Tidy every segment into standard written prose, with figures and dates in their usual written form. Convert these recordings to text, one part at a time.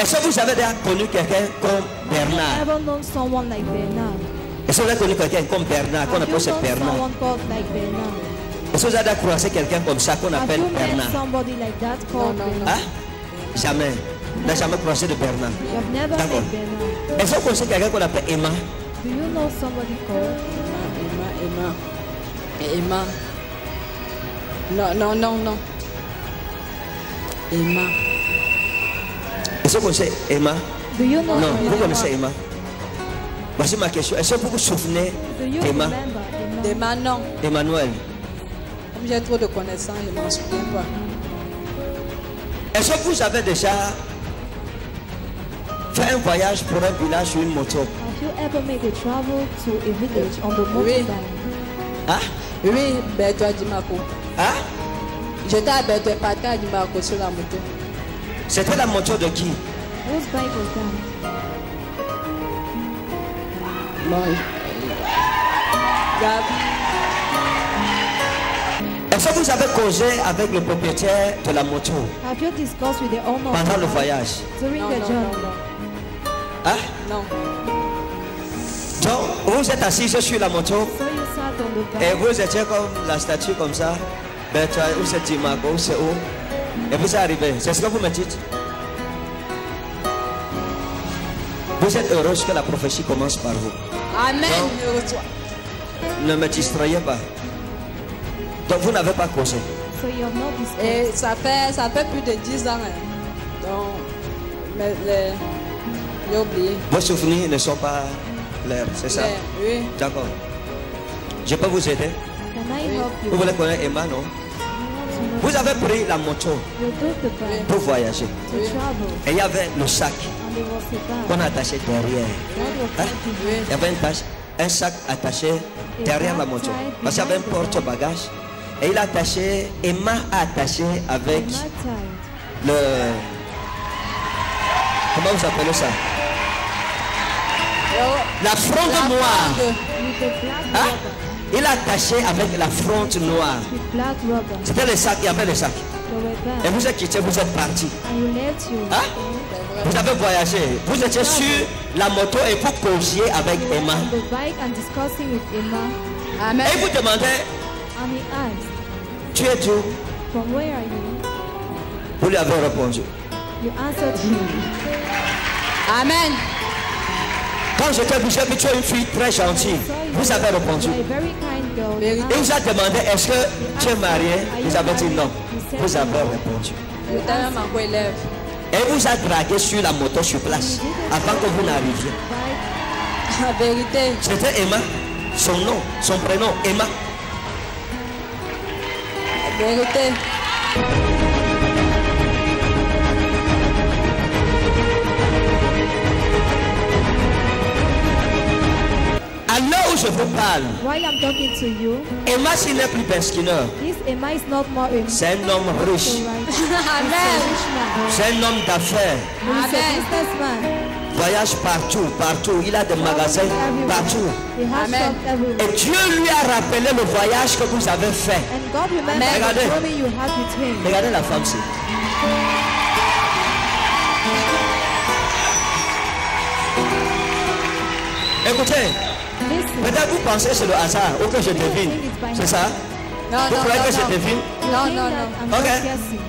Est-ce que vous avez déjà connu quelqu'un comme Bernard? Ever known someone like Bernard? Est-ce que vous avez connu quelqu'un comme Bernard, qu'on appelle Bernard? Someone called like Bernard? Est-ce que vous avez déjà croisé quelqu'un comme ça qu'on appelle Bernard? Somebody like that called Bernard? Hein? Jamais. On n'a jamais croisé de Bernard. You have never met Bernard. Est-ce que vous connaissez quelqu'un qu'on appelle Emma? Do you know somebody called Emma. Non. Emma. Est-ce que vous connaissez Emma? Do you know Non, vous Emma? connaissez Emma? Voici ma question. Est-ce que vous vous souvenez d'Emma? Emma, non. Emmanuel. Comme j'ai trop de connaissances, je ne m'en souviens pas. Est-ce que vous avez déjà fait un voyage pour un village sur une moto? Have you ever made a travel to a village on the motorbike? Hein? Oui, Bertois Dimako. Hein? J'étais à Bertois Pata Dimako sur la moto. C'était la moto de qui? Whose bike was that? Bon. Gab. Est-ce que vous avez causé avec le propriétaire de la moto Have you discussed with the owner pendant le voyage? during Non, the non, journey? non, Hein? non. Donc, vous êtes assis sur la moto So you sat on the et bike vous étiez comme la statue comme ça. Ben, toi, où c'est Dimako, où c'est où? Et vous êtes arrivé. C'est ce que vous me dites? Vous êtes heureux que la prophétie commence par vous. Amen. Ne me distrayez pas. Donc, vous n'avez pas causé. So you have not discussed. Et ça fait plus de 10 ans. Hein. Donc, mais j'ai oublié. Vos souvenirs ne sont pas clairs, c'est ça? Oui. D'accord. Je peux vous aider? Can I help you? Vous voulez connaître Emma, non? Vous avez pris la moto You took the bike pour voyager. to travel, Et il y avait le sac and there was a qu'on bag. a attaché derrière. What was Hein? Oui. Il y avait un sac attaché derrière la moto. Parce qu'il y avait un porte-bagages. Et il a attaché, Emma a attaché avec Not tied. le... Comment vous appelez ça? La fronde noire. With the black Hein? rubber. Il a attaché avec la fronde noire. With black rubber. C'était le sac, il y avait le sac. They were Et there. vous êtes quitté, vous êtes parti. And you left you. Hein? Vous avez voyagé. Vous étiez sur la moto et vous causiez avec You were Emma. on the bike and discussing with Emma. Amen. Et vous demandez, And he asked, tu es d'où? from where are you? Vous lui avez répondu. You answered him. Amen. Quand j'étais vous j'ai vu, tu es une fille très gentille. Vous avez répondu. You are a very kind girl. Very You Et vous a demandé, est-ce que tu es marié? Are you Vous avez dit married? non. You said Vous avez no. répondu. Je t'ai même encore élève. Et vous a dragué sur la moto sur place avant que vous n'arriviez. Bike. La vérité. C'était Emma. Son nom, son prénom, Emma. La vérité. À l'heure où je vous parle, While I'm talking to you, Emma, s'il n'est plus besquineur, this Emma is not more a c'est un homme riche. Amen. C'est un homme d'affaires. He's a Amen. businessman. Voyage partout, partout. Il a des magasins partout. He has Amen. shops everywhere. Et Dieu lui a rappelé le voyage que vous avez fait. And God remembered Amen. the Regardez. journey you had with him. Regardez la femme-ci. Écoutez, Listen. peut-être vous pensez que c'est le hasard ou que je devine. C'est ça? Non, Vous non, croyez que non, je devine? non, Think non, that non. I'm Ok. just guessing.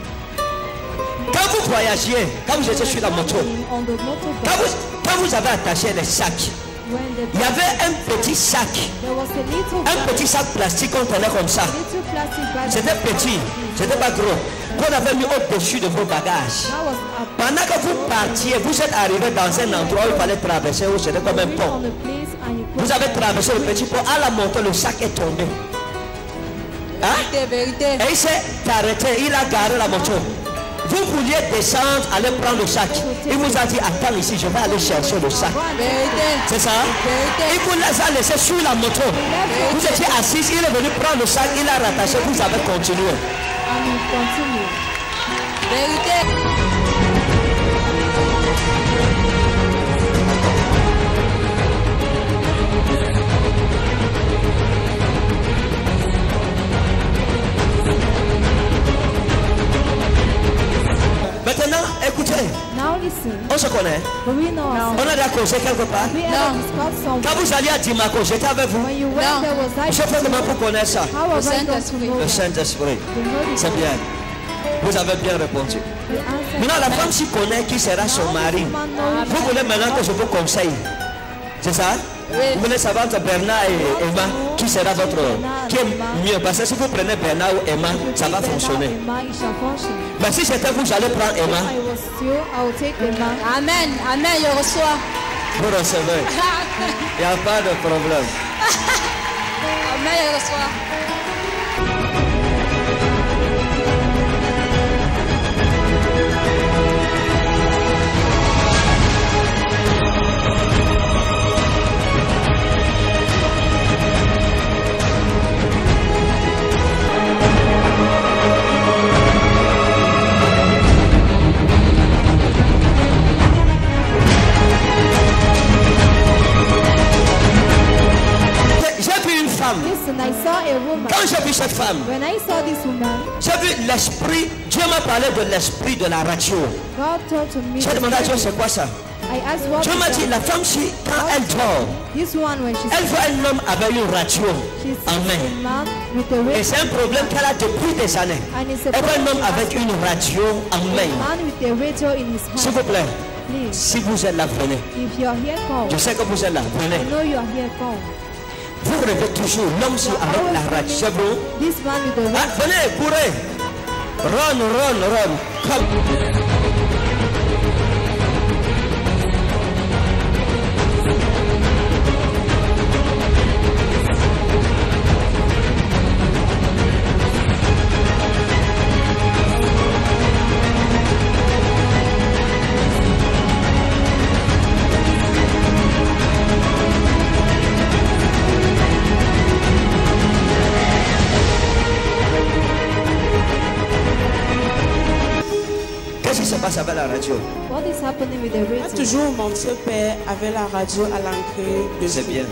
Quand vous voyagiez, quand vous étiez sur la moto, On the motorbike, quand vous avez attaché les sacs, when il y the avait un petit sac, there was a little un bag, petit sac plastique qu'on tenait comme ça. little plastic bag C'était petit, c'était pas gros, qu'on avait mis au-dessus de vos bagages. that was up Pendant que vous partiez, vous êtes arrivé dans un endroit où il fallait traverser, où c'était comme un on pont. the place and you put Vous avez traversé le petit pont, à la montée, le sac est tombé. Hein? Vérité. Et il s'est arrêté, il a garé la moto. Vous vouliez descendre, aller prendre le sac. Il vous a dit, attends ici, je vais aller chercher le sac. Vérité. C'est ça? Vérité. Il vous les a laissés sur la moto. Vous étiez assis, il est venu prendre le sac, il a rattaché, vous avez continué. and you continue. Vérité. Maintenant, écoutez, Now listen. On se connaît? But we know On ourselves. a déjà causé quelque part? We ever discussed Quand something. vous alliez à Dimako, j'étais avec vous. When you went there, was I Je fais comment pour connaître ça? How was I going to Saint-Esprit. know Le that? Saint-Esprit. The Holy C'est bien. Vous avez bien répondu. The answer. Maintenant, la femme s'y connaît qui sera son mari. Vous voulez maintenant que je vous conseille. C'est ça? Oui. Vous voulez savoir entre Bernard et Emma qui sera votre. Qui est mieux? Parce que si vous prenez Bernard ou Emma, ça va fonctionner. Mais si c'était vous, j'allais prendre Emma. I was you, I will take the man. Amen. Amen. Je reçois. Vous recevez. Il n'y a pas de problème. Amen. Je reçois. J'ai vu une femme. Listen, I saw a woman. Quand j'ai vu cette femme, When I saw this woman, j'ai vu l'esprit. Dieu m'a parlé de l'esprit de la radio. God told to me. J'ai demandé à Dieu, c'est quoi ça? I asked what Dieu m'a dit, la femme, si, quand elle dort, this one when she's elle voit un homme avec une radio she's en a main. man with a Et radio c'est un problème qu'elle a depuis des années. and it's a Elle voit un homme man avec une radio en main. with a radio in his S'il hand. vous plaît, Please, si vous êtes là, venez. if you're here, come. Je sais que vous êtes là, I venez. know you are here, come. Vous rêvez toujours l'homme sur avec la radio. C'est bon? This man with the Ah, radio. venez, courez. Run. Comme. Qu'est-ce qui se passe avec la radio? What is happening with the radio? Toujours mon vieux père avait la radio à l'entrée de C'est chez bien.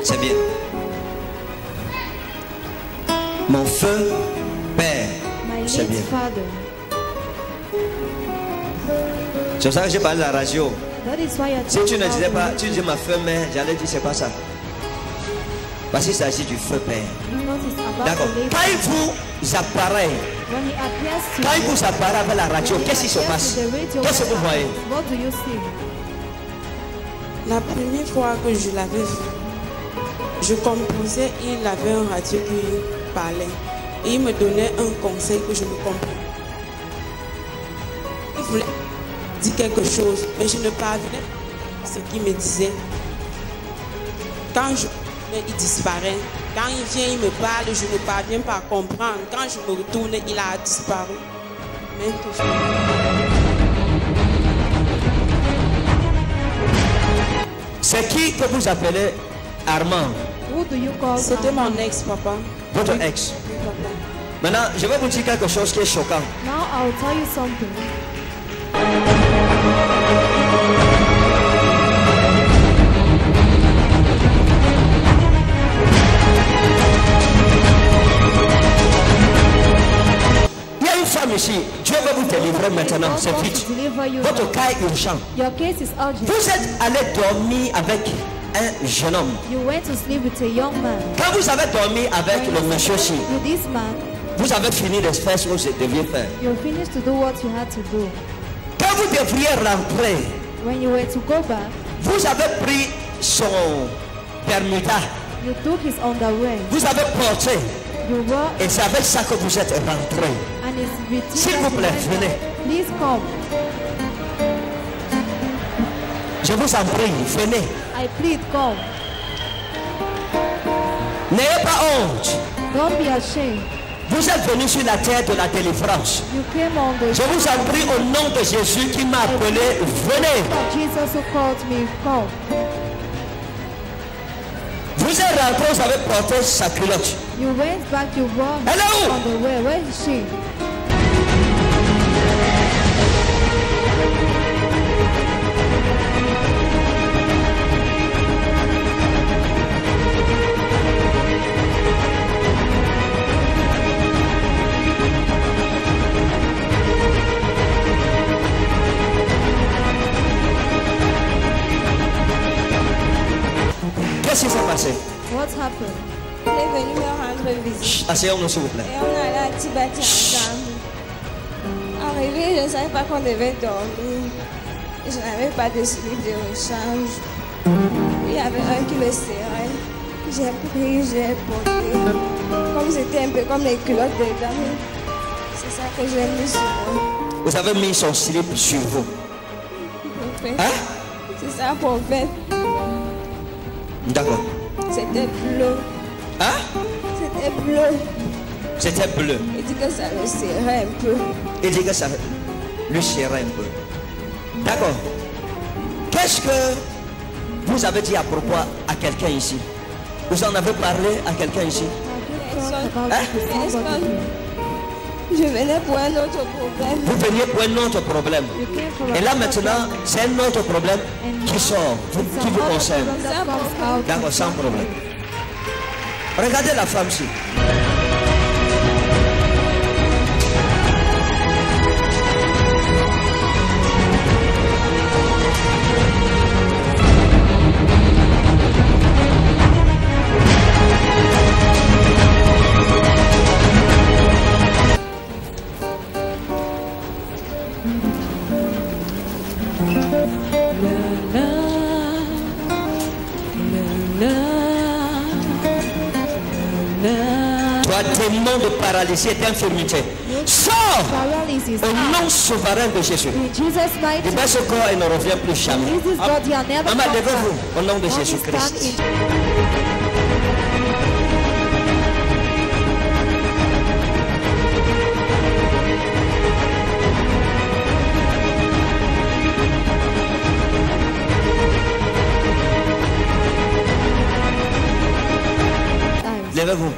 C'est bien. Mon feu père. My C'est late bien. father. C'est pour ça que j'ai parlé de la radio. That is why I Si told tu ne about disais the pas, radio. tu disais ma feu mère, j'allais dire c'est pas ça. Parce qu'il s'agit du feu père. Because it's about D'accord. the late Quand il vous apparaît, When he appears to quand il you, vous apparaît avec la radio, when he qu'est-ce qui se appears passe? with the radio, Qu'est-ce que vous voyez? what do you see? La première fois que je l'avais vu, je composais, il avait un radio qui parlait. Et il me donnait un conseil que je ne comprenais. Il voulait dire quelque chose, mais je ne parvenais pas à ce qu'il me disait. Quand je il disparaît. Quand il vient, il me parle, je ne parviens pas à comprendre. Quand je me retourne, il a disparu. Maintenant, C'est qui que vous appelez Armand? Who do you call c'était Armand? mon ex-papa. Votre ex. Oui, papa. Maintenant, je vais vous dire quelque chose qui est choquant. Now I'll tell you something. Il y a une femme ici. Dieu va vous délivrer maintenant. God C'est wants vite. to deliver you Votre now. cas est urgent. Your case is urgent. Vous êtes allé dormir avec un jeune homme. You went to sleep with a young man. Quand vous avez dormi avec le monsieur ci, With this man, vous avez fini de faire ce que vous deviez faire. you finished to do what you had to do. Quand vous devriez rentrer, When you were to go back, vous avez pris son Bermuda. you took his underwear. Vous avez porté. You wore, Et c'est avec ça que vous êtes rentré. and it's with you S'il that vous you plaît, went venez. back. Please come. Je vous en prie, venez. I plead, come. N'ayez pas honte. Don't be ashamed. Vous êtes venus sur la terre de la délivrance. You came on the Je vous en prie au nom de Jésus qui m'a appelé, venez. of Jesus who called me, come. Vous êtes rentré, vous avez porté sa culotte. You went back, you wore Elle est où? underwear. Where is she? suffering. Il est venu me rendre visite. Chut, asseyons-nous s'il vous plaît. Et on allait à Tibati ensemble. Arrivé, je ne savais pas qu'on devait dormir. Je n'avais pas de slip de rechange. Il y avait un qui me serrait. J'ai pris, j'ai porté. Comme c'était un peu comme les culottes des dames. C'est ça que j'ai mis sur moi. Vous avez mis son slip sur vous. Hein? C'est ça pour faire. D'accord. C'était bleu. Hein? C'était bleu. C'était bleu. Il dit que ça le serrait un peu. Il dit que ça lui serrait un peu. D'accord. Qu'est-ce que vous avez dit à propos à quelqu'un ici? Vous en avez parlé à quelqu'un ici? Je venais pour un autre problème. Vous veniez pour un autre problème. Et là maintenant, c'est un autre problème qui sort, qui vous concerne. D'accord, sans problème. Regardez la femme ici. Toi, démon de paralysie et d'infirmité, sors au nom souverain de Jésus. Libère ce corps et ne revient plus jamais. Maman, levez-vous au nom de Jésus-Christ. Levez-vous.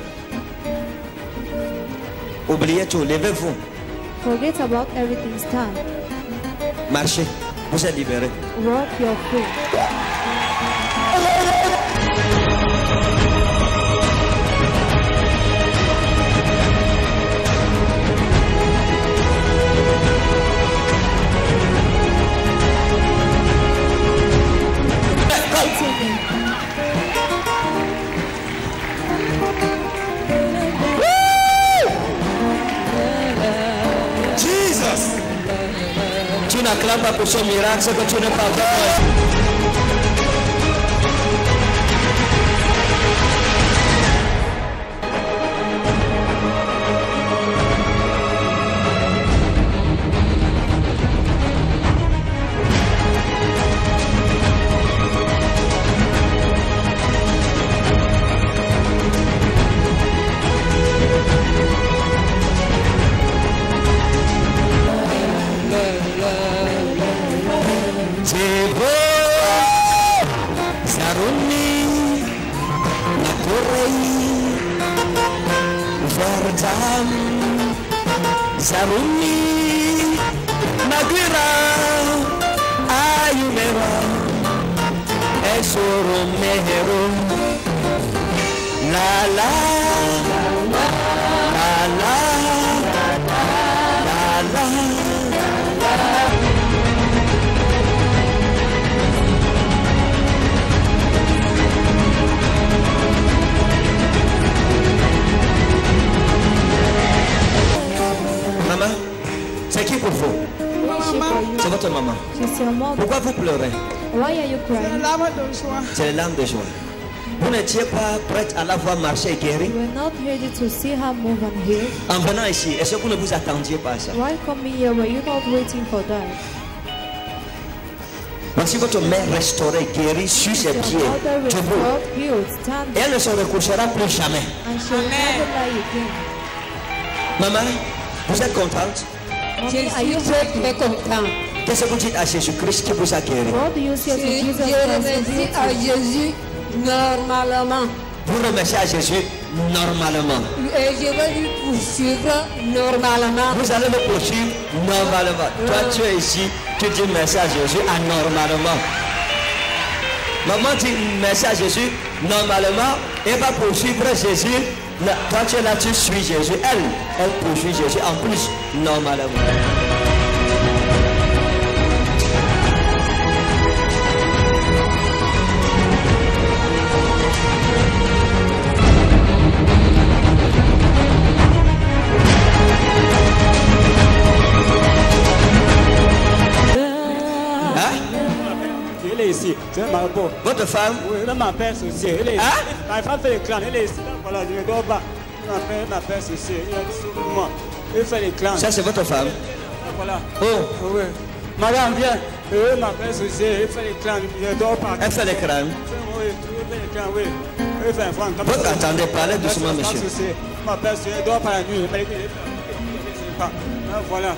Oubliez tout, levez-vous. Forget about everything's time. Marchez, vous êtes libérés. Walk your free. Tu n'acclames pas pour ce miracle, c'est que tu n'es pas vrai. Zaruni Magira Ayumera Esoro Mehero La la La la La la Maman, c'est qui pour vous? C'est votre maman. Pourquoi vous pleurez? Why are you crying? C'est les larmes de joie. Vous n'étiez pas prête à la voir marcher et guérir? You were not ready to see her move and heal. En venant ici, est-ce que vous ne vous attendiez pas à ça? Why coming here? Were you not waiting for that? Voici votre mère restaurée, guérie sur ses pieds, debout. Et elle ne se recouchera plus jamais. And she will never lie again. Maman, vous êtes contente? Mommy, are you très content. Qu'est-ce que vous dites à Jésus-Christ qui vous a guéri? What do you say to Jesus? Je remercie à Jésus normalement. Vous remerciez à Jésus normalement. Et je vais lui poursuivre normalement. Vous allez le poursuivre normalement. Toi, tu es ici, tu dis merci à Jésus anormalement. Maman dit merci à Jésus normalement et va poursuivre Jésus. Toi, tu es là, tu suis Jésus. Elle poursuit Jésus en plus normalement. C'est un marabout. Votre femme? Oui, elle m'appelle Souci. Hein? Ma femme fait les clans. Elle est ici. Voilà, je ne dors pas. Elle m'appelle Souci. Elle est ici pour moi. Elle fait les clans. Ça, c'est votre femme? Voilà. Oh. Oui. Madame, viens. Elle m'appelle Souci. Elle fait les clans. Je ne dors pas. Elle fait les crânes? Oui, elle fait les clans, oui. Elle fait un franc. Votre attendez, parlez doucement, monsieur. Elle m'appelle Souci. Elle ne dort pas la nuit. Voilà.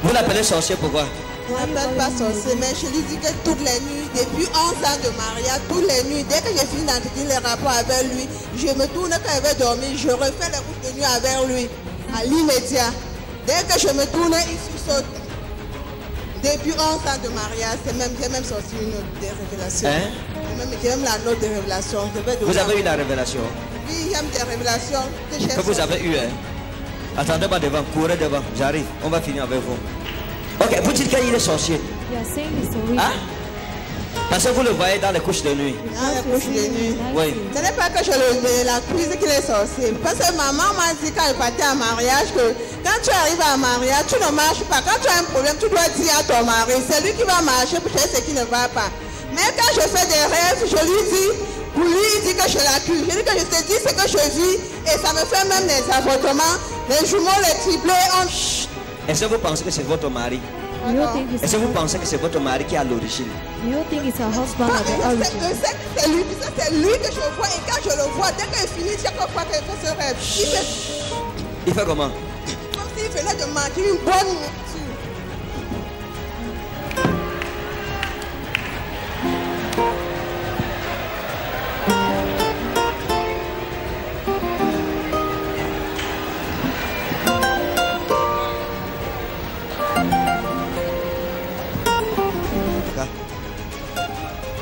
Vous l'appelez sorcier pourquoi? Je ne l'appelle pas sorcier, mais je lui dis que toutes les nuits, depuis 11 ans de mariage, toutes les nuits, dès que j'ai fini d'entretenir les rapports avec lui, je me tourne quand il va dormir, je refais les coups de nuit avec lui, à l'immédiat. Dès que je me tourne, il sursaute. Depuis 11 ans de mariage, j'ai même sorti une note de révélation. Hein? J'ai même la note de révélation. Vous avez eu la révélation? Oui, j'aime des révélations que vous avez eu, hein? Attendez pas devant, courez devant, j'arrive, on va finir avec vous. Ok, vous dites qu'il est sorcier. Hein? Parce que vous le voyez dans les couches de nuit. Dans les couches de nuit. Oui. Ce n'est pas que je l'accuse qu'il est sorcier. Parce que maman m'a dit quand il partait en mariage que quand tu arrives en mariage, tu ne marches pas. Quand tu as un problème, tu dois dire à ton mari. C'est lui qui va marcher pour chercher ce qui ne va pas. Mais quand je fais des rêves, je lui dis, pour lui, il dit que je l'accuse. Je dis que je te dis ce que je vis et ça me fait même des avortements. Les jumeaux, les triplés, on... Est-ce que vous pensez que c'est votre mari? Est-ce que vous pensez que c'est votre mari qui est à l'origine? Je sais que c'est lui, c'est lui que je vois et quand je le vois, dès qu'il finit, chaque fois qu'il fait ce rêve, il fait comment? Comme s'il venait de manger une bonne nourriture.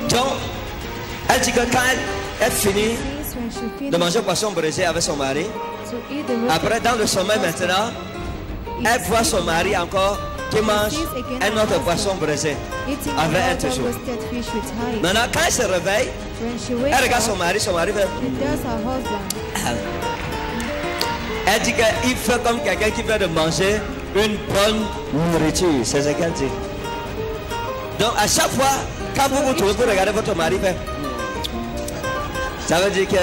Donc, elle dit que quand elle finit de manger poisson braisé avec son mari, après dans le sommeil maintenant, elle voit son mari encore qui mange un autre poisson braisé avec elle toujours. Maintenant, quand elle se réveille, elle regarde son mari fait... Elle dit qu'il fait comme quelqu'un qui vient de manger une bonne nourriture. C'est ce qu'elle dit. Donc, à chaque fois, quand vous vous trouvez pour regarder votre mari, ça veut dire que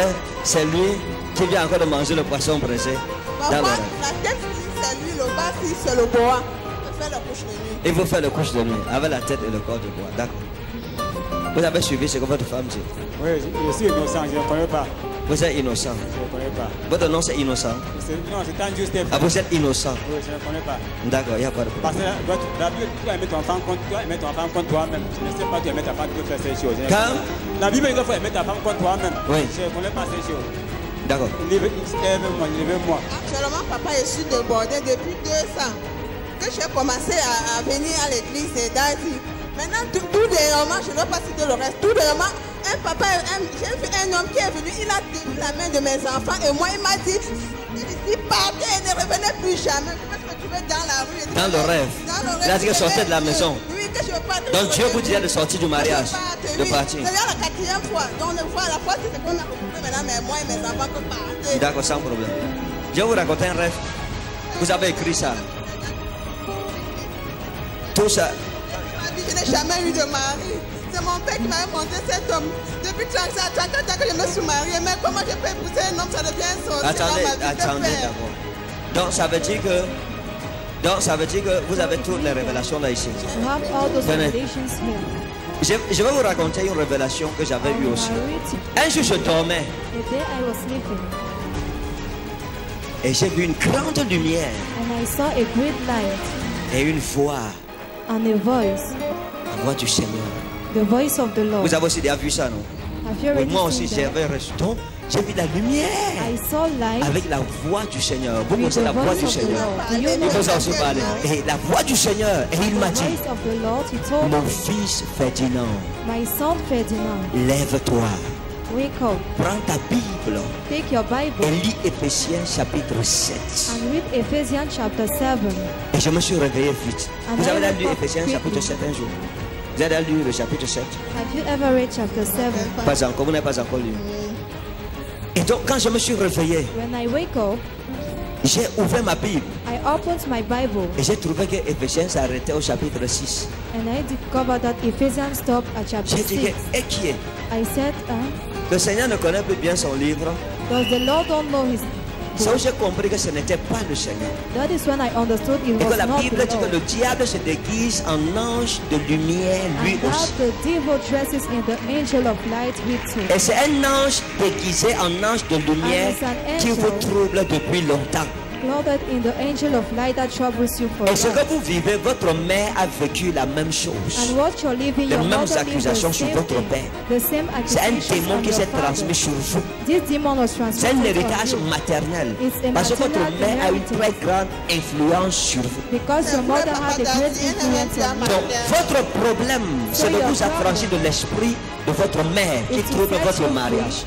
c'est lui qui vient encore de manger le poisson braisé. La tête, c'est lui, le bas, c'est le bois. Il fait la couche de nuit. Il vous fait le couche de nuit avec la tête et le corps de bois. D'accord. Vous avez suivi ce que votre femme dit? Oui, je suis innocent, je ne connais pas. Vous êtes innocent? Je ne connais pas. Votre nom c'est innocent? Non, c'est un juste. Ah, vous êtes innocent? Oui, je ne connais pas. D'accord, il n'y a pas de problème. Parce que la Bible, tu dois mettre ton enfant contre toi-même. Je ne sais pas, tu dois mettre ta femme pour faire ces choses. Quand? La Bible, il faut mettre ta femme contre toi-même. Oui. Je ne connais pas ces choses. D'accord. Lève-moi. Actuellement, papa, je suis débordé depuis 2 ans. Que j'ai commencé à venir à l'église et d'Asie. Maintenant, tout dernièrement, je ne vais pas citer le reste. Tout dernièrement, j'ai vu un homme qui est venu, il a tenu la main de mes enfants et moi, il m'a dit, ici, partez et ne revenez plus jamais. Je me suis retrouvé dans la rue. Dans le rêve. Il a dit que sortez de la maison. Oui, que je veux pas. Donc Dieu vous disait de sortir du mariage, de partir. C'est la 4e fois. Donc, la fois, c'est ce qu'on a retrouvé maintenant, mais moi et mes enfants que partir. D'accord, sans problème. Je vais vous raconter un rêve. Vous avez écrit ça. Tout ça. Je n'ai jamais eu de mari. C'est mon père qui m'avait montré cet homme. Depuis 34 ans que je me suis mariée. Mais comment je peux épouser un homme, ça devient un sorcier. Attendez d'abord. Donc ça veut dire que vous avez toutes les révélations là ici. Je vais vous raconter une révélation que j'avais eue aussi. Un jour je dormais. Et j'ai vu une grande lumière. Et une voix. And a voice. La voix du Seigneur. The voice of the Lord. Vous avez aussi déjà vu ça, non? Oui, moi aussi, j'avais reçu. Donc, j'ai vu la lumière. I saw light. Avec la voix du Seigneur. Vous connaissez la voix du Seigneur? Il faut aussi parler. Et la voix du Seigneur. Et il m'a dit, mon fils Ferdinand, my son Ferdinand, lève-toi. Wake up. Prends ta Bible. Take your Bible. Et lis Éphésiens chapitre 7. And read Ephesians chapter 7. Et je me suis réveillé vite. And vous avez lu Éphésiens chapitre 7 un jour? Vous avez lu le chapitre 7? Have you ever read chapter 7? Pas encore, vous n'avez pas encore lu. Et donc quand je me suis réveillé, when I wake up, J'ai ouvert ma Bible I opened my Bible et j'ai trouvé que Éphésiens s'arrêtait au chapitre 6. and I discovered that Ephesians stopped at chapter J'ai dit 6. et qui est? I said, Le Seigneur ne connaît plus bien son livre. does the Lord don't know his C'est où j'ai compris que ce n'était pas le Seigneur. That is when I understood it Et que was la not Bible the dit que Lord. le diable se déguise en ange de lumière lui And that aussi. the devil dresses in the angel of light with too. Et c'est un ange déguisé en ange de lumière And it's an qui vous angel. trouble depuis longtemps. Clothed in the angel of light that troubles you for Et ce que life. vous vivez, votre mère a vécu la même chose. And what you're living, Les your mêmes mother lived the accusations sur same votre thing. père. The same C'est un accusations démon on qui your s'est father. transmis sur vous. This demon was C'est transmitted un on héritage you maternel. It's a Parce que votre maternal mère a une inheritance. très grande influence sur vous. because your mother had a great influence on you. Donc, votre problème, c'est de vous affranchir de l'esprit de votre mère qui It's to trouble set votre you mariage.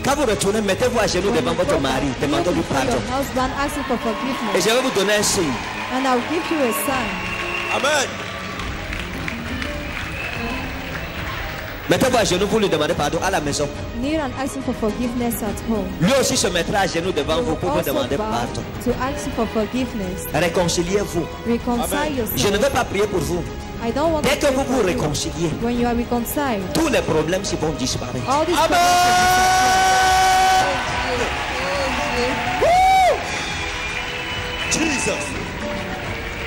Quand vous retournez, mettez-vous à genoux devant votre mari, demandez-lui For your pardon. husband, asking for Et forgiveness, je vais vous donner un signe. and I'll give you a sign. Amen. Mettez-vous à genoux pour lui demander pardon à la maison. Kneel and asking for forgiveness at home. Lui aussi se mettra à genoux devant You vous will pour vous also demander bow pardon. to ask you for forgiveness. Réconciliez-vous. Reconcile Je ne yourself. vais pas prier pour vous. I don't want Dès to que pray vous vous for you. réconciliez, When you are reconciled, tous les problèmes s'y vont disparaître. all these Amen. Jesus.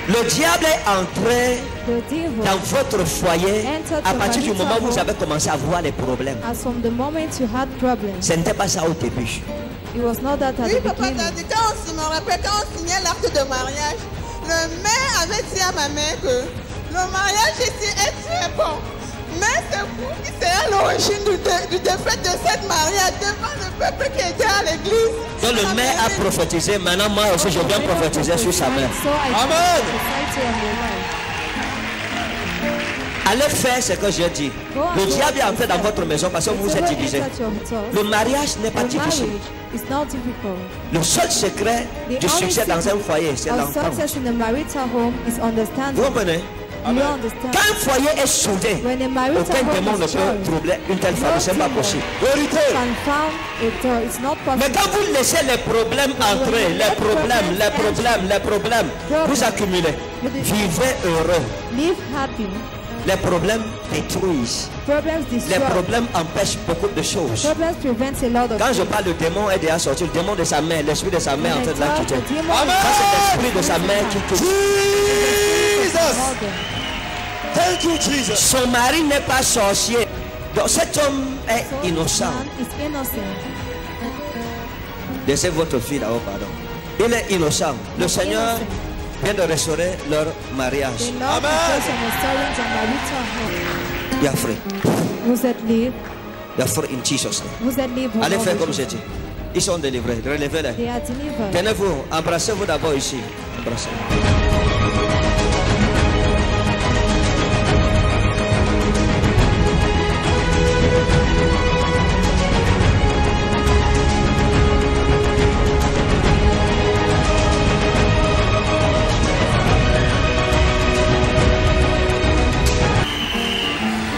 Le diable est entré the devil, dans votre foyer Enter à to partir du marital moment où vous home. avez commencé à voir les problèmes. as from the moment you had problems, Ce n'était pas ça au début. it was not that at Oui, the papa beginning. t'a dit, je me rappelle quand on signait l'acte de mariage, le maire avait dit à ma mère que le mariage ici est très bon. Mais c'est vous qui serez à l'origine du défaite de cette mariage devant le peuple qui était à l'église. Donc le maire a prophétisé, maintenant moi aussi je viens prophétiser sur sa mère. So I Amen. prophesy on your life. Allez faire ce que j'ai dit. Le diable est entré dans votre maison parce que vous vous êtes Whoever divisés. entered your house, Le mariage n'est pas the difficile. marriage is not difficult. Le seul secret du succès dans un foyer, c'est Our l'entente. success in a marital home is Vous understanding. comprenez? You understand? Quand un foyer est soudé, When a marital aucun démon home ne is peut joined, troubler une telle famille. C'est pas possible. Vérité. can found a door. It's not Mais possible. quand vous laissez les problèmes entrer, les problèmes, vous accumulez. Vivez heureux. Live happy. Les problèmes détruisent. Problems Les destroy. problèmes empêchent beaucoup de choses. Problems prevent a lot of Quand je things. parle, le démon est déjà sorti. Le démon de sa mère, l'esprit de sa mère est en train de la When I quitter. talk, the demon Ça, c'est l'esprit de sa mère qui quitte. Jesus. mother. Thank you, Jesus. Son mari n'est pas sorcier. Donc cet homme est So innocent. man is innocent. Laissez votre fille là-haut, pardon. Il est innocent. Le Seigneur vient de restaurer leur mariage. The Lord is just restoring the marital home. You are free. Vous êtes libre. You are free in Jesus' name. Vous êtes libre. Allez au nom faire de comme Jésus. j'ai dit. Ils sont délivrés. Relevez-les. They are delivered. Tenez-vous. Embrassez-vous d'abord ici. Embrassez.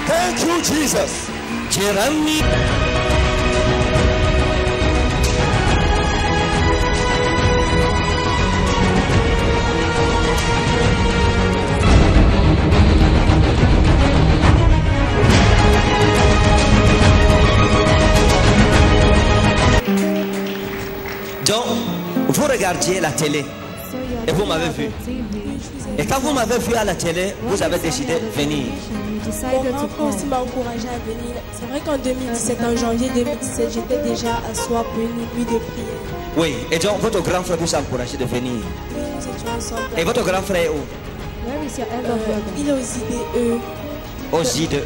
Thank you, Jesus. Jérémie. Donc, vous regardiez la télé. So you are Et vous looking m'avez at vu. the TV. Et quand vous m'avez vu à la télé, vous avez décidé de venir. You Mon decided to grand frère aussi come. m'a encouragé à venir. C'est vrai qu'en 2017, en janvier 2017, j'étais déjà à soi pour une nuit de prière. Oui, et donc votre grand frère vous a encouragé de venir. Oui, nous étions ensemble. Et votre grand frère est où? Where is your elder brother? Il est aux IDE. Aux IDE.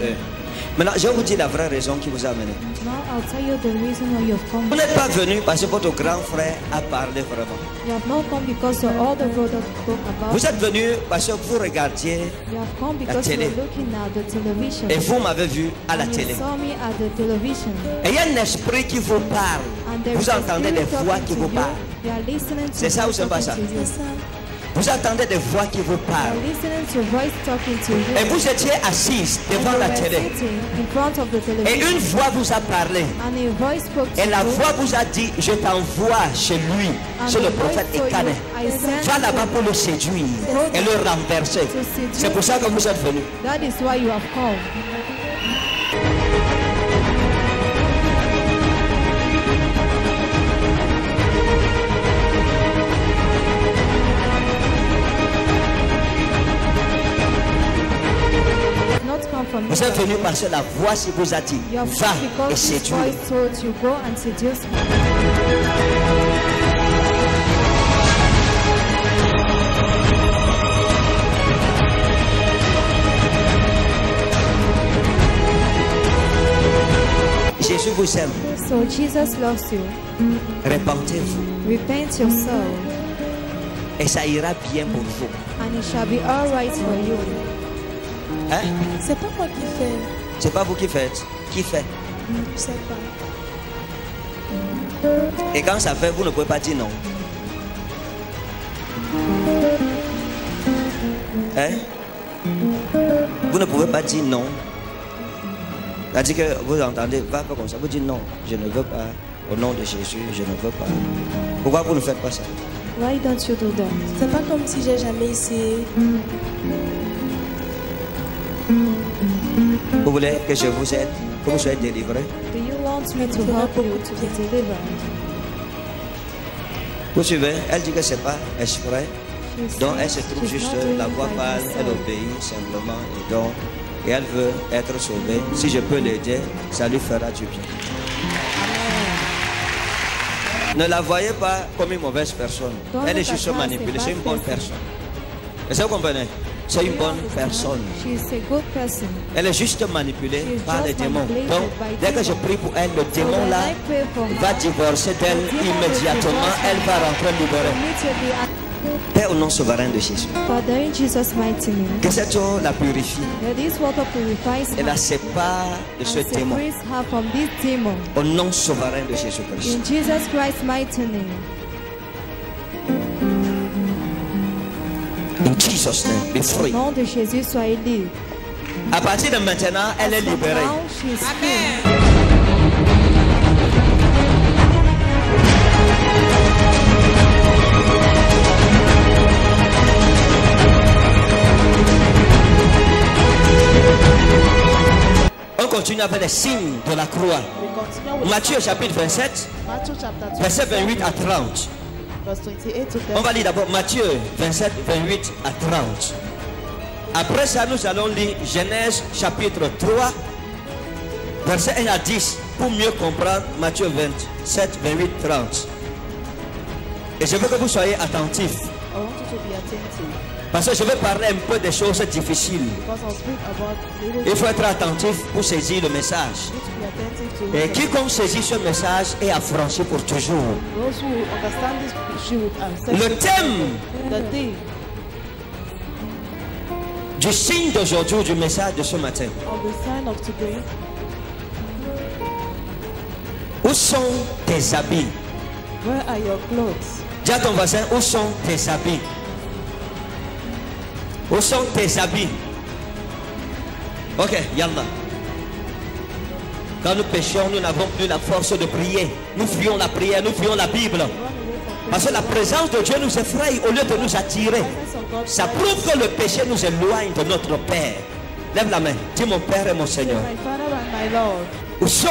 Maintenant, je vais vous dire la vraie raison qui vous a amené. Now I'll tell you the reason why you have come. Vous n'êtes pas venu parce que votre grand frère a parlé vraiment. You have not come because of all the brother spoke about. Vous êtes venu parce que vous regardiez You have come because you télé. were looking at the television. et vous m'avez vu à la And télé. you saw me at the television. Et il y a un esprit qui vous parle. And there Vous is a entendez des spirit voix talking qui to vous you. parlent. You are listening to C'est ça ou c'est pas ça? talking to you. Vous entendez des voix qui vous You are parlent. listening to voice talking to you. Et vous étiez assise And devant you la were télé. sitting in front of the Et television. une voix vous a parlé. And a voice spoke to Et la you. voix vous a dit, je t'envoie chez lui, And chez the le voice prophète told you, Ekane. I sent Va you. là-bas pour le séduire et le renverser. C'est pour ça que vous êtes venu. That is why you have come. Not come from Vous êtes here. venu parce que la voix qui vous a dit, You have va come et because this séduire. voice told you go and seduce me. Jésus vous aime. So Jesus loves you. Repentez-vous Repent your soul, et ça ira bien pour vous. and it shall be all right for you. Hein? C'est pas moi qui fais. C'est pas vous qui faites. Qui fait? Je sais pas. Et quand ça fait, vous ne pouvez pas dire non. Hein? Vous ne pouvez pas dire non. C'est-à-dire que vous entendez, va pas comme ça. Vous dites non, je ne veux pas. Au nom de Jésus, je ne veux pas. Pourquoi vous ne faites pas ça? Why don't you do that? C'est pas comme si j'ai jamais essayé. Vous voulez que je vous aide, que vous soyez délivré? Do you want me to help you to be delivered? Vous suivez? Elle dit que c'est pas exprès. She Donc says elle se trouve she's juste, not doing la it voix by parle, elle herself. obéit simplement et elle veut être sauvée. Si je peux l'aider, ça lui fera du bien. Ne la voyez pas comme une mauvaise personne. Don't Elle est look at juste her as a manipulée. bad C'est une bonne person. personne. Est-ce que vous comprenez? C'est une bonne personne. She's a good person. Elle est juste manipulée She's par les just démons. manipulated Donc, by dès que je demons. prie pour elle, le So démon when là I pray for her, va divorcer d'elle the demon will immédiatement. divorce her Elle va rentrer libérée. immediately Père, au nom souverain de Jésus, Father, in Jesus' mighty name, que cette eau la purifie that this water purifies et her la sépare de and ce démon. separates her from this demon. Au nom souverain de Jésus-Christ. In Jesus Christ's mighty name. In Jesus' name, be Au free. nom de Jésus, soyez libre. À partir de maintenant, elle est libérée. Now she is free. On continue avec les signes de la croix. We continue with Matthieu chapitre 27, Matthew chapter verset 27, 28 à 30. verse 28 to 30. On va lire d'abord Matthieu 27, 28 à 30. Après ça, nous allons lire Genèse chapitre 3, verset 1 à 10, pour mieux comprendre Matthieu 27, 28, 30. Et je veux que vous soyez attentifs, I want you to be attentive parce que je vais parler un peu des choses difficiles. because I'll speak about little Il things. faut être attentif pour saisir le message. You need to be attentive to Et it. quiconque saisit ce message est affranchi pour toujours. Those who understand this issue and Le thème the thing du signe d'aujourd'hui, du message de ce matin, of the sign of today. où sont tes habits? Where are your clothes? Dis à ton voisin, où sont tes habits? Où sont tes habits? Ok, yallah. Quand nous péchons, nous n'avons plus la force de prier. Nous fuyons la prière, nous fuyons la Bible. Parce que la présence de Dieu nous effraie au lieu de nous attirer. Ça prouve que le péché nous éloigne de notre Père. Lève la main. Dis mon Père et mon Seigneur. My Father and my Lord, Où sont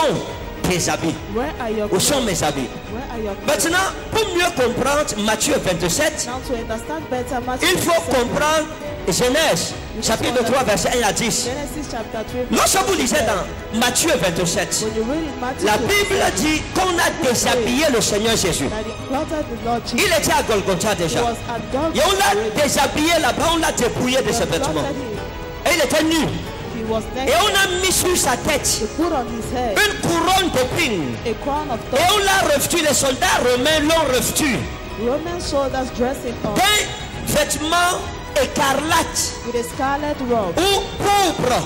tes habits? where are your Où clothes? sont mes habits? Where are your clothes? Maintenant, pour mieux comprendre Matthieu 27, Now to understand better Matthew il faut 27, comprendre Genèse, chapitre 3, verset 1 à 10. Genesis chapter 3. Lorsque vous lisez dans Matthieu 27, When you read in Matthew la 27, Bible dit qu'on a déshabillé le Seigneur Jésus. that he planted the Lord Jesus. Il était à Golgotha He déjà. was at Golgotha Et on l'a already. déshabillé là-bas, on l'a dépouillé de They ses have vêtements. planted him. Et il était nu. He He was Et naked. on a mis sur sa tête They put on his head une couronne d'épines. a crown of Et on thorns. l'a revêtu, les soldats romains l'ont revêtu Roman soldiers dressed him up d'un vêtement écarlate with a scarlet robe. ou pourpre.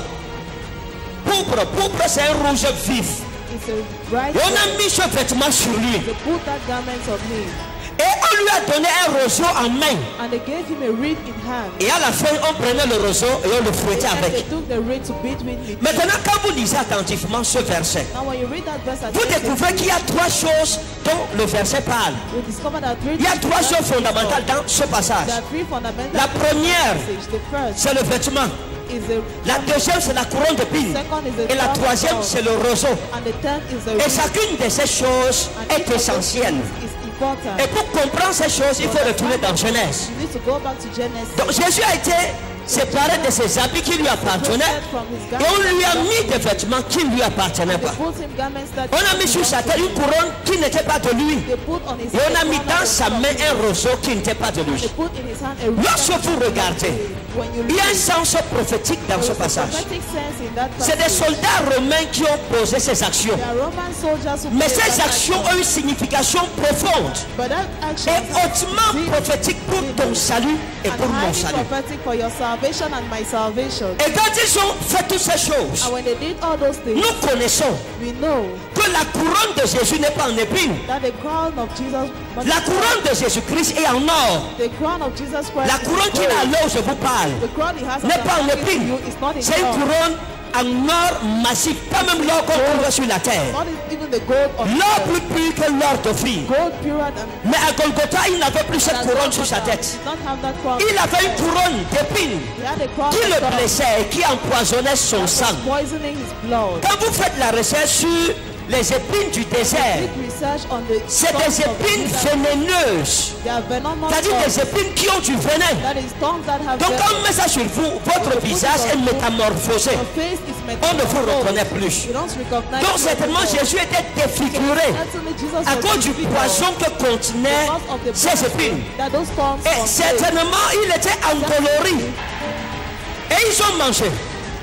Pourpre, c'est un rouge vif. It's a bright Et on a red. mis ce vêtement sur lui. They put that garment on him. Et on lui a donné un roseau en main. And they gave him a reed in hand. Et à la fin, on prenait le roseau et on le fouettait And they avec. took the reed to beat with it. Maintenant, quand vous lisez attentivement ce verset, Now when you read that verse, vous découvrez qu'il y a trois choses dont le verset parle. we discover that Il y a trois choses fondamentales dans ce passage. There are three fundamental La première, messages. The first c'est le vêtement. is the La deuxième, c'est la couronne d'épines. second is the Et la crown of troisième, thorns. c'est le roseau. And the third is the Et reed. chacune de ces choses And est each of those essentielle. things is important. Et pour comprendre ces choses, il faut retourner dans Genèse. You need to go back to Genesis. Donc Jésus a été séparé de ses habits qui lui appartenaient From his et on lui a garments. mis des vêtements qui ne lui appartenaient They pas. put him garments that On a mis sur sa tête une couronne qui n'était pas de lui. they put on his Et on a head mis one dans of sa the main thorns. un roseau qui n'était pas de They lui. put in his hand a reed. Lorsque vous regardez, When you il y a un read, sens prophétique dans ce there is a passage. prophetic sense in that C'est des passage. soldats romains qui ont posé ces actions. There are Roman soldiers who Mais played ces that actions action. ont une signification profonde But that action et hautement is prophétique pour ton salut et and pour mon highly salut. prophetic for your salvation and my salvation. Et quand ils ont fait toutes ces choses, And when they did all those things, nous connaissons we know que la couronne de Jésus n'est pas en épine. that the crown of Jesus, La couronne de Jésus-Christ est en or. the crown of Jesus Christ, La is couronne qu'il a gold. là où je vous parle The crown he has n'est on pas en the hand épine. you is not in C'est une gold. couronne en or massif, pas même l'or qu'on trouve sur la terre. Not even the gold of L'or earth. plus pur que l'or d'Ophir. Gold purer than Mais à Golgotha, il n'avait plus cette couronne sur sa tête. Not have that crown. Il avait une couronne d'épines He had a crown qui of le thorns blessait et qui empoisonnait son that sang. was poisoning his blood. Quand vous faites la recherche sur les épines du désert, Did research on the c'est thorns des of the épines desert. vénéneuses. They are venomous C'est-à-dire thorns. des épines qui ont du venin. That is thorns that have Donc venom. quand on met ça sur vous, votre visage est métamorphosé. Your face is On ne vous metamorphosed. reconnaît plus. You don't recognize Donc you certainement anymore. Jésus était défiguré Certainly Jesus à was cause du disfigured poison que contenaient because of the ces poison épines. that those thorns Et contain. certainement il était endolori. Et ils ont mangé.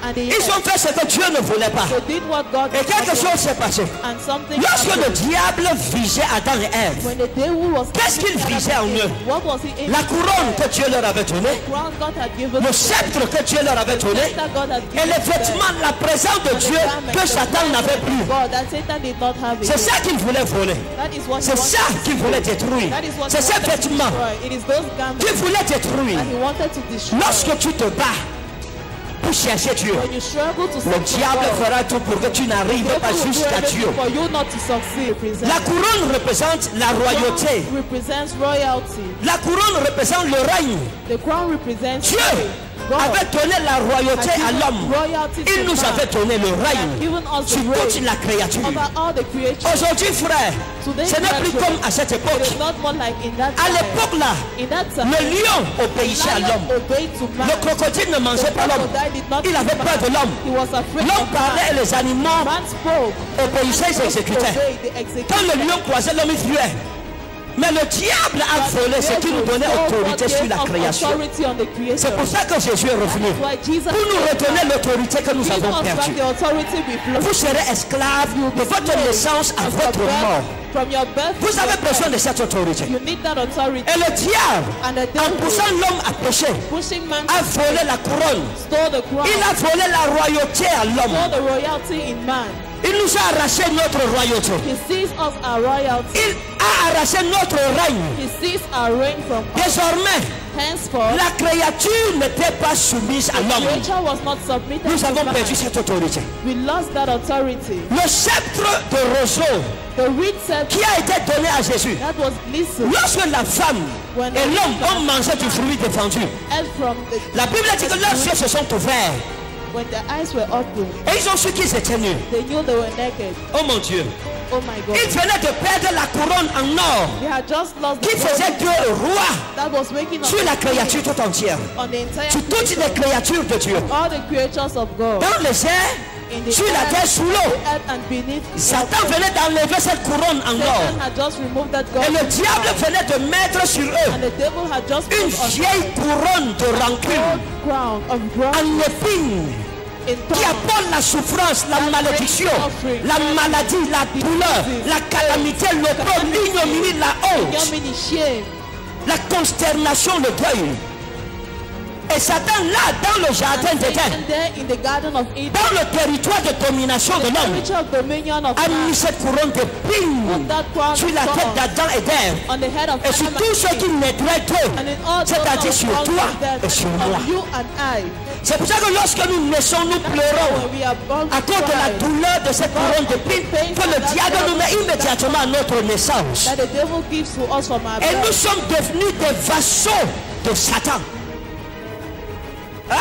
And they Ils ont fait ce que Dieu ne voulait pas. so did what God Et quelque wanted. chose s'est passé. And something Lorsque le happened. diable visait Adam et Ève, When the devil was qu'est-ce qu'il visait en eux? What was he aiming La couronne que Dieu leur avait donnée, The crown God had given le them, sceptre que Dieu leur avait donné, that God had et given les them, vêtements, la présence de and the Dieu garment, que the Satan n'avait plus. God that Satan did not have it. C'est ça qu'il voulait voler. That is what he C'est wanted ça to qu'il voulait destroy. détruire. That is what C'est he ces wanted to vêtements destroy. It is those garments qu'il voulait détruire. that he wanted to destroy. Lorsque tu te bats pour chercher Dieu, When you struggle to le seek diable God, fera tout pour que tu n'arrives the pas devil will do jusqu'à everything Dieu. for you not to succeed. La couronne représente la royauté. Represents royalty. La couronne représente le règne. The crown represents Dieu God avait donné la royauté had à given l'homme. royalty to Il nous man. avait donné le He had règne given us sur the toute reign la créature. over all the creation. Aujourd'hui, frère, Today, ce n'est plus brethren, comme à cette It époque. is not more like in that À time. l'époque là, In that time, le lion obéissait à lion l'homme. obeyed to man. Le crocodile ne mangeait pas l'homme. crocodile did not Il avait eat peur de man. l'homme. He was afraid L'homme of parlait et man. les animaux Man spoke. obéissaient, ils exécutaient. Obeyed, they executed. Quand le lion croisait l'homme, il fuyait. Mais le diable a volé ce qui nous donnait autorité sur la création. C'est pour ça que Jésus est revenu. Pour nous redonner l'autorité que nous avons perdue. Vous serez esclaves de votre naissance à votre mort. Vous avez besoin de cette autorité. You need that authority. Et le diable, And the en devil, poussant l'homme à pécher, pushing man a volé la couronne. stole the crown, Il a volé la royauté à l'homme. stole the royalty in man. Il nous a arraché notre royauté. He sees us our royalty. Il a arraché notre règne. He sees our reign from us. Désormais, Henceforth, la créature n'était pas soumise à l'homme. nature was not submitted Nous to avons man. perdu cette autorité. We lost that authority. Le sceptre de roseau The reed scepter qui a été donné à Jésus. that was listened Lorsque la femme et l'homme ont mangé du fruit défendu, from the la Bible dit que leurs yeux se sont ouverts when their eyes were open, et ils ont su qu'ils étaient nus. they knew they were naked. Oh mon Dieu. Oh my God. Ils venaient de perdre la couronne en or They had just lost qui the faisait glory Dieu roi that was waking up sur la créature tout entière. on the entire Sur toutes creation. les créatures de Dieu. All the creatures of God. Dans les airs, In the sur la earth, terre, sous l'eau. the earth and beneath. Satan venait d'enlever cette couronne en or. Satan had just removed that God. Et le diable venait de mettre sur eux And the devil had just une put on vieille couronne de rancune crown of growth en épines. qui apporte la souffrance, la malédiction, la maladie, la douleur, la calamité, l'opprobre, l'ignominie, la honte, ignominy, shame. la consternation, le deuil. Et Satan là, dans le jardin d'Éden, And there in the Garden of Eden, dans le territoire de domination de l'homme, territory of dominion of a mis man, cette couronne de put that crown sur la of tête thorns d'Adam et d'Ève. on the head of Et sur Adam tous and ceux qui Eve, naîtraient d'eux, and in all those c'est-à-dire of sur all toi of them, et sur moi. of you and I. C'est pour ça que lorsque nous naissons, nous pleurons When we are born à to cause de la cry, douleur de cette couronne d'épines que le diable nous met immédiatement à notre naissance. that the devil gives to us from our Et nous birth. sommes devenus des vassaux de Satan. Hein?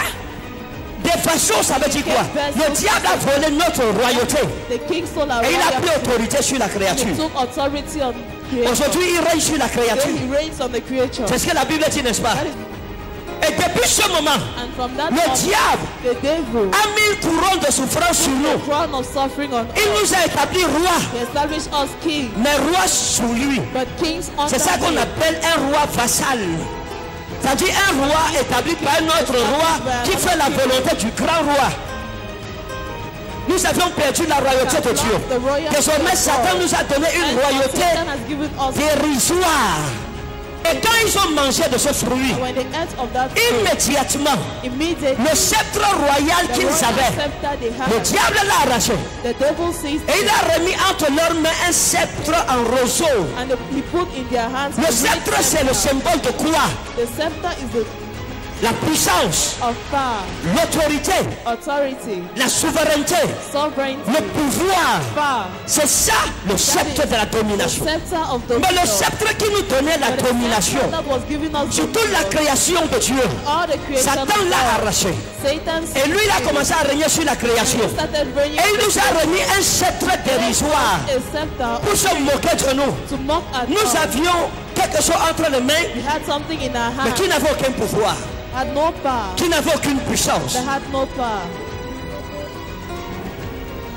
Des vassaux, ça veut dire quoi? Le diable a volé notre royauté The king stole our et il a pris royalty. autorité sur la He créature. took authority on creation. Aujourd'hui, il règne sur la Then créature. he reigns on the creature. C'est ce que la Bible dit, n'est-ce pas? Et depuis ce moment, And from that le moment, diable the devil a mis une couronne de souffrance sur nous. crown of suffering on Il us. nous a établi roi, He established us king, mais roi sous lui. but kings under C'est ça qu'on him. appelle un roi vassal. C'est-à-dire un roi établi par un autre roi qui fait la volonté du grand roi. Nous avions perdu la royauté de Dieu. Désormais, Satan nous a donné And une royauté Satan has given us, dérisoire. Et quand ils ont mangé de ce fruit, when they ate of that fruit, immédiatement, immediately le sceptre royal the qu'ils royal avaient, scepter they le had, diable l'a arraché. the devil seized Et il a remis entre leurs mains un sceptre en roseau. and he put in their hands Le a sceptre, great c'est le scepter. symbole de quoi? The scepter is the La puissance, of power, l'autorité, authority, la souveraineté, sovereignty, le pouvoir. power. C'est ça le sceptre de la The domination. scepter of Mais dominion. le sceptre qui nous donnait la But the domination scepter that was given us sur toute la dominion, création de Dieu, all the creation Satan of l'a God, arraché. Satan Et lui, il a commencé à régner sur la création. started reigning Et il nous a remis un sceptre dérisoire a scepter pour se moquer de nous. to mock at Nous us. avions quelque chose entre les mains, We had something in our mais hands qui n'avait aucun pouvoir, had no power. qui n'avait aucune puissance. That had no power.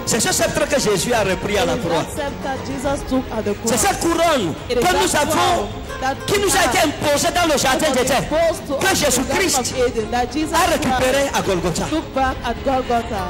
C'est ce sceptre que Jésus a repris à la It is croix. that scepter Jesus took at the C'est cross. cette couronne It is que nous that avons, crown that qui nous a été imposée dans le jardin was d'Éden, imposed to que us in the Jésus-Christ Garden of Eden, that Jesus a récupéré Christ à Golgotha. took back at Golgotha.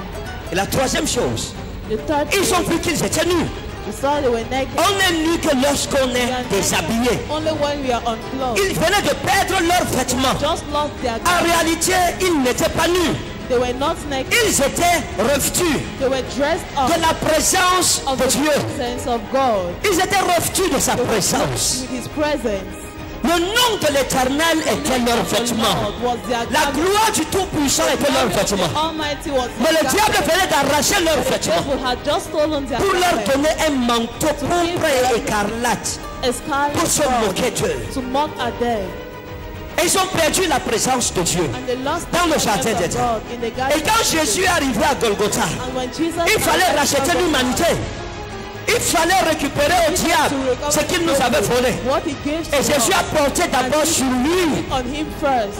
Et la troisième chose, The third ils ont thing, vu qu'ils étaient nus. we saw they were naked. On est nus que lorsqu'on We est are déshabillé. naked only when we are unclothed. Ils venaient de perdre leurs vêtements. Just lost their En garments. réalité, ils n'étaient pas nus. They were not naked. Ils étaient revêtus They were dressed up de la présence of de the Dieu. presence of God. Ils étaient revêtus de sa They were présence. with His presence. Le nom de l'Éternel était leur vêtement. Was their La garment. gloire du Tout-Puissant était leur vêtement. The Almighty was Mais their le diable garment. venait d'arracher leurs The vêtements devil had just stolen their pour leur garment. donner un manteau pourpre et écarlate A scarlet pour se robe moquer d'eux. to mock at them. Et ils ont perdu la présence de Dieu. And they lost Dans le the jardin presence of d'Éden. God in the garden Et quand of Eden. Jésus est arrivé à Golgotha, And when Jesus il fallait arrived at racheter Golgotha, l'humanité. Il fallait récupérer au diable ce qu'il nous avait volé. what he gave to Et Jésus us, a porté d'abord sur lui on him first.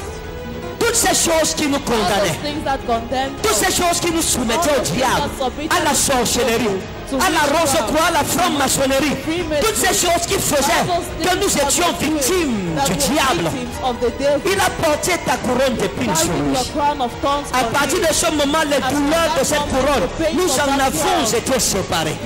toutes ces choses qui nous All those condamnaient. things that condemned Toutes us, ces choses qui nous soumettaient au diable, à la sorcellerie, à la rose-croix, à la franc-maçonnerie. Toutes ces choses qui faisaient que nous étions victimes that du were diable. victims of the devil. Il a porté ta couronne d'épines sur Carrying lui. the crown of thorns À on partir him. de ce moment, les douleurs de cette couronne, nous en avons été séparés.